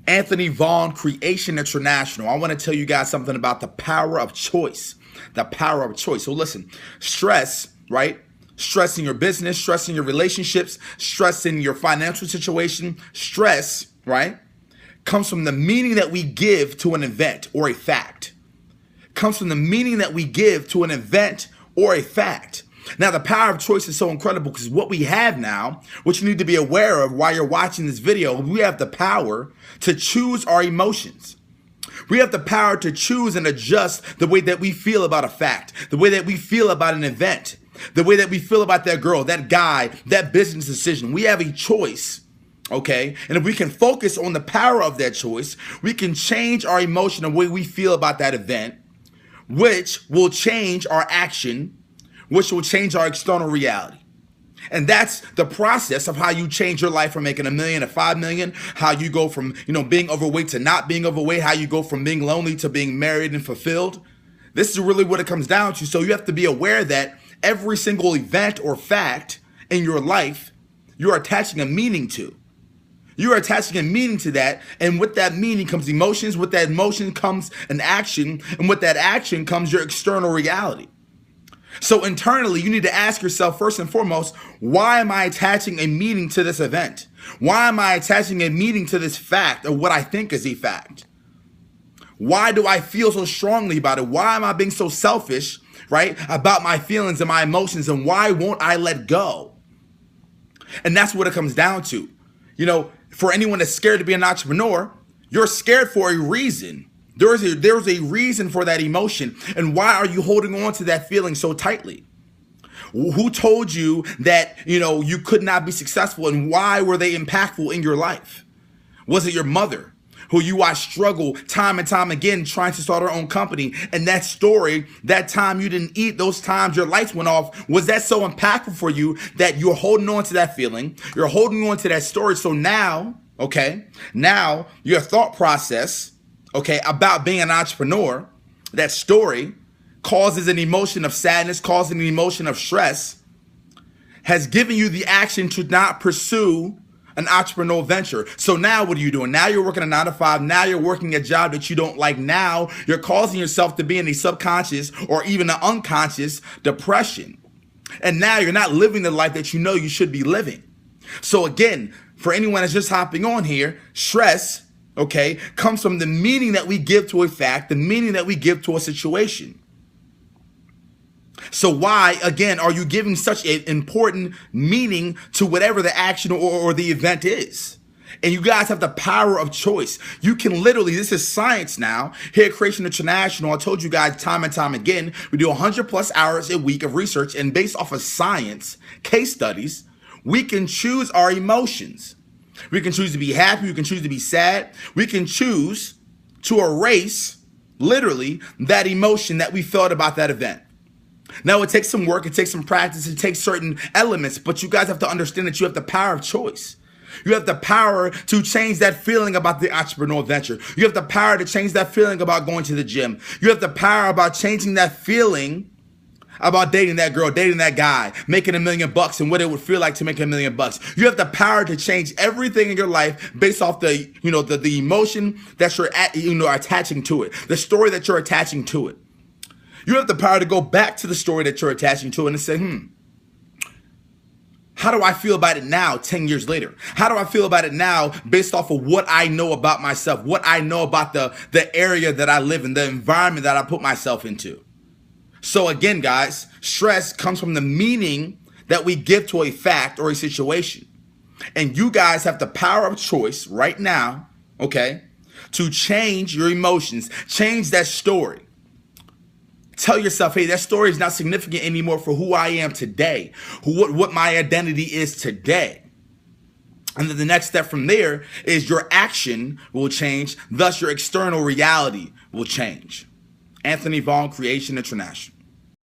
Anthony Vaughan, Creation International. I want to tell you guys something about the power of choice. The power of choice. So listen, stress, right? Stress in your business, stress in your relationships, stress in your financial situation, stress, right? Comes from the meaning that we give to an event or a fact. Comes from the meaning that we give to an event or a fact. Now, the power of choice is so incredible because what we have now, what you need to be aware of while you're watching this video, we have the power to choose our emotions. We have the power to choose and adjust the way that we feel about a fact, the way that we feel about an event, the way that we feel about that girl, that guy, that business decision. We have a choice, okay? And if we can focus on the power of that choice, we can change our emotion, the way we feel about that event, which will change our action, which will change our external reality. And that's the process of how you change your life from making $1 million to $5 million, how you go from, being overweight to not being overweight, how you go from being lonely to being married and fulfilled. This is really what it comes down to. So you have to be aware that every single event or fact in your life, you're attaching a meaning to. You're attaching a meaning to that, and with that meaning comes emotions, with that emotion comes an action, and with that action comes your external reality. So internally, you need to ask yourself first and foremost, why am I attaching a meaning to this event? Why am I attaching a meaning to this fact or what I think is a fact? Why do I feel so strongly about it? Why am I being so selfish, right, about my feelings and my emotions, and why won't I let go? And that's what it comes down to. For anyone that's scared to be an entrepreneur, you're scared for a reason. There's a reason for that emotion. And why are you holding on to that feeling so tightly? Who told you that, you could not be successful, and why were they impactful in your life? Was it your mother who you watched struggle time and time again trying to start her own company? And that story, that time you didn't eat, those times your lights went off, was that so impactful for you that you're holding on to that feeling? You're holding on to that story. So now, now your thought process, about being an entrepreneur, that story causes an emotion of sadness, causing an emotion of stress, has given you the action to not pursue an entrepreneurial venture. So now what are you doing? Now you're working a 9 to 5. Now you're working a job that you don't like. Now you're causing yourself to be in a subconscious or even an unconscious depression. And now you're not living the life that you should be living. So again, for anyone that's just hopping on here, stress, comes from the meaning that we give to a fact, the meaning that we give to a situation. So why, again, are you giving such an important meaning to whatever the action or the event is? And you guys have the power of choice. You can literally, this is science now, here at Creation International. I told you guys time and time again, we do 100+ hours a week of research, and based off of science, case studies, we can choose our emotions. We can choose to be happy. We can choose to be sad. We can choose to erase, literally, that emotion that we felt about that event. Now, it takes some work. It takes some practice. It takes certain elements. But you guys have to understand that you have the power of choice. You have the power to change that feeling about the entrepreneurial venture. You have the power to change that feeling about going to the gym. You have the power about changing that feeling about dating that girl, dating that guy, making $1 million and what it would feel like to make $1 million. You have the power to change everything in your life based off the, the emotion that you're attaching to it, the story that you're attaching to it. You have the power to go back to the story that you're attaching to it and say, how do I feel about it now, 10 years later? How do I feel about it now based off of what I know about myself, what I know about the area that I live in, the environment that I put myself into? So again, guys, stress comes from the meaning that we give to a fact or a situation. And you guys have the power of choice right now, to change your emotions, change that story. Tell yourself, hey, that story is not significant anymore for who I am today, what my identity is today. And then the next step from there is your action will change, thus your external reality will change. Anthony Vaughan, Creation International.